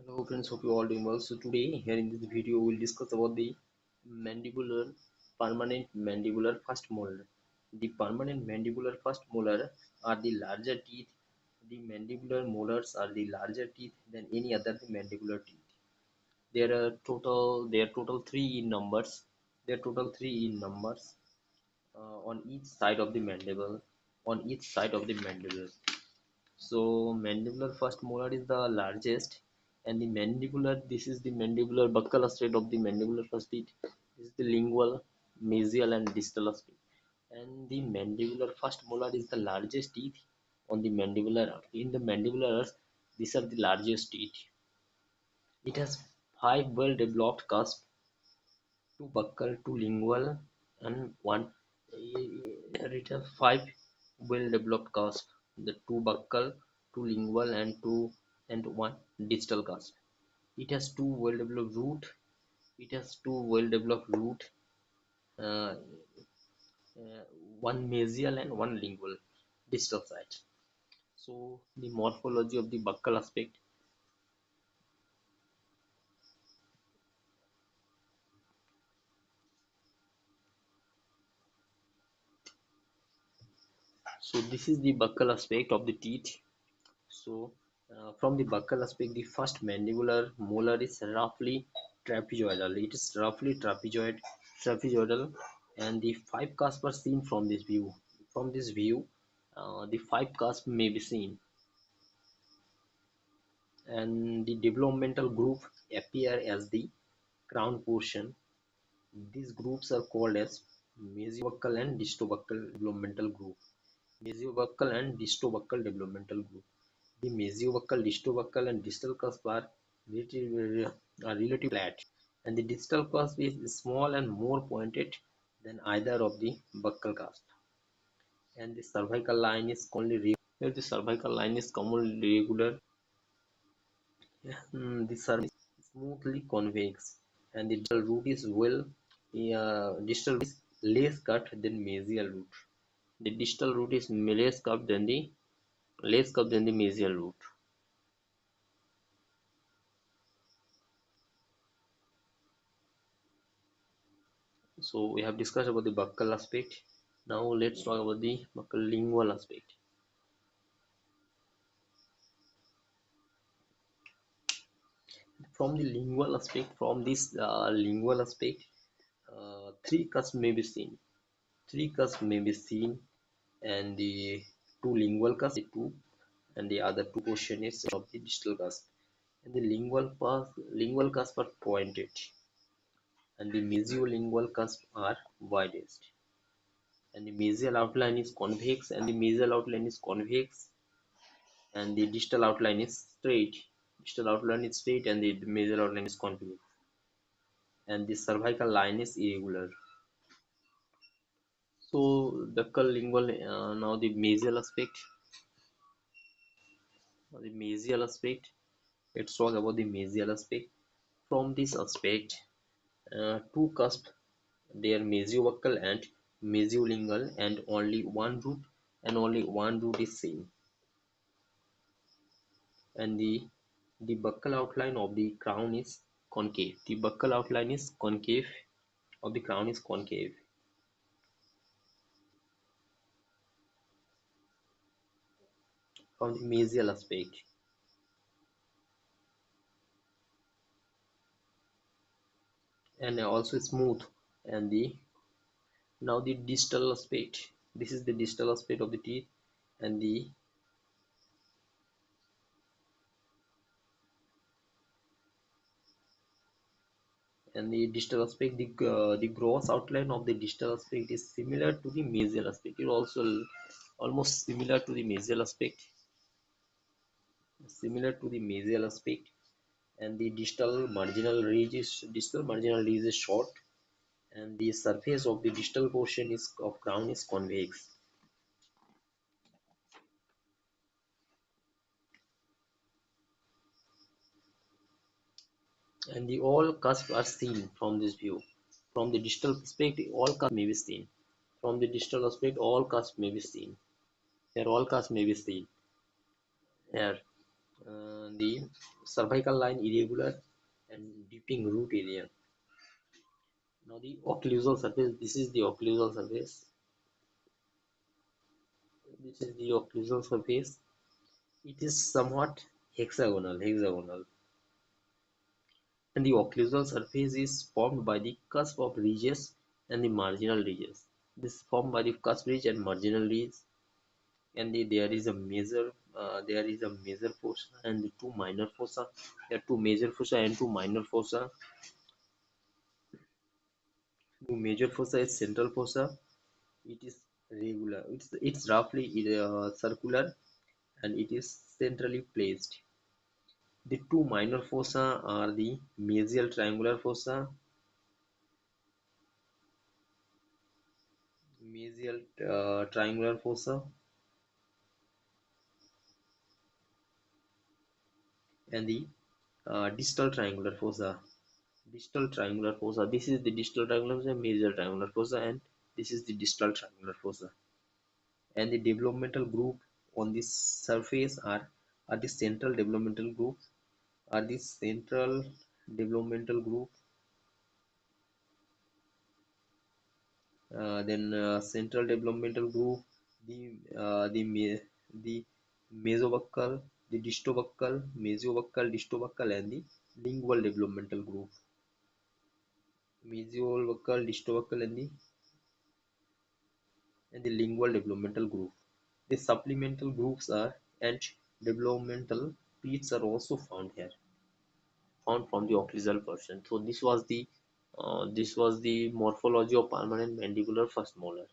Hello friends, hope you all doing well. So today here in this video we'll discuss about the mandibular permanent mandibular first molar. The permanent mandibular first molar are the larger teeth. The mandibular molars are the larger teeth than any other mandibular teeth. There are total three in numbers. There are total three in numbers on each side of the mandible. On each side of the mandible. So mandibular first molar is the largest, and the mandibular, this is the mandibular buccal aspect of the mandibular first teeth. This is the lingual, mesial, and distal aspect. And the mandibular first molar is the largest teeth on the mandibular. In the mandibular, these are the largest teeth. It has five well-developed cusps, two buccal, two lingual, and one. It has five well-developed cusps: the two buccal, two lingual, and one distal cusp. It has two well-developed root. It has two well-developed root, uh, uh, one mesial and one lingual distal side. So the morphology of the buccal aspect. So this is the buccal aspect of the teeth. So, from the buccal aspect, the first mandibular molar is roughly trapezoidal. It is roughly trapezoidal, and the five cusps are seen from this view. From this view, the five cusps may be seen, and the developmental group appear as the crown portion. These groups are called as mesiobuccal and distobuccal developmental group. Mesiobuccal and distobuccal developmental group. The mesiobuccal, distobuccal, and distal cusp relatively flat, and the distal cusp is small and more pointed than either of the buccal cusp. And the cervical line is commonly regular. The cervix is smoothly convex, and the distal root is less cut than mesial root. The distal root is less curved than the mesial root. So we have discussed about the buccal aspect. Now let's talk about the buccal lingual aspect. From this lingual aspect, three cusps may be seen. Three cusps may be seen, and the two lingual cusps, and the other two portion is of the distal cusp. And the lingual cusp are pointed, and the mesiolingual cusp are widest. And the mesial outline is convex, and the distal outline is straight. And the mesial outline is convex, and the cervical line is irregular. So buccal lingual, now the mesial aspect. The mesial aspect. Let's talk about the mesial aspect. From this aspect, two cusps, they are mesiobuccal and mesiolingual, and only one root is seen. And the buccal outline of the crown is concave. The buccal outline is concave of the crown is concave. From the mesial aspect, and also smooth. And the now the distal aspect. This is the distal aspect of the teeth, and the distal aspect. The gross outline of the distal aspect is similar to the mesial aspect. It also almost similar to the mesial aspect. And the distal marginal ridge is short, and the surface of the distal portion is of crown is convex. And the all cusps are seen from this view. From the distal perspective, all cusps may be seen. From the distal aspect, all cusps may be seen. Here, all cusps may be seen. Here, The cervical line irregular and dipping root area. Now the occlusal surface. This is the occlusal surface. This is the occlusal surface. It is somewhat hexagonal, and the occlusal surface is formed by the cusp of ridges and the marginal ridges. This is formed by the cusp ridge and marginal ridge, and there is a major fossa and the two minor fossa. There are two major fossa and two minor fossa. The major fossa is central fossa. It is regular. It's roughly circular and it is centrally placed. The two minor fossa are the mesial triangular fossa, and the distal triangular fossa. Distal triangular fossa. This is the distal triangular fossa, mesial triangular fossa, and this is the distal triangular fossa. And the developmental group on this surface are the central developmental group. Are the central developmental group. Then central developmental group, the the mesobuccal, the distobuccal, mesobuccal, distobuccal, and the lingual developmental group. Mesobuccal, distobuccal, and the lingual developmental group. The supplemental groups are and developmental peats are also found here, found from the occlusal portion. So this was the morphology of permanent mandibular first molar.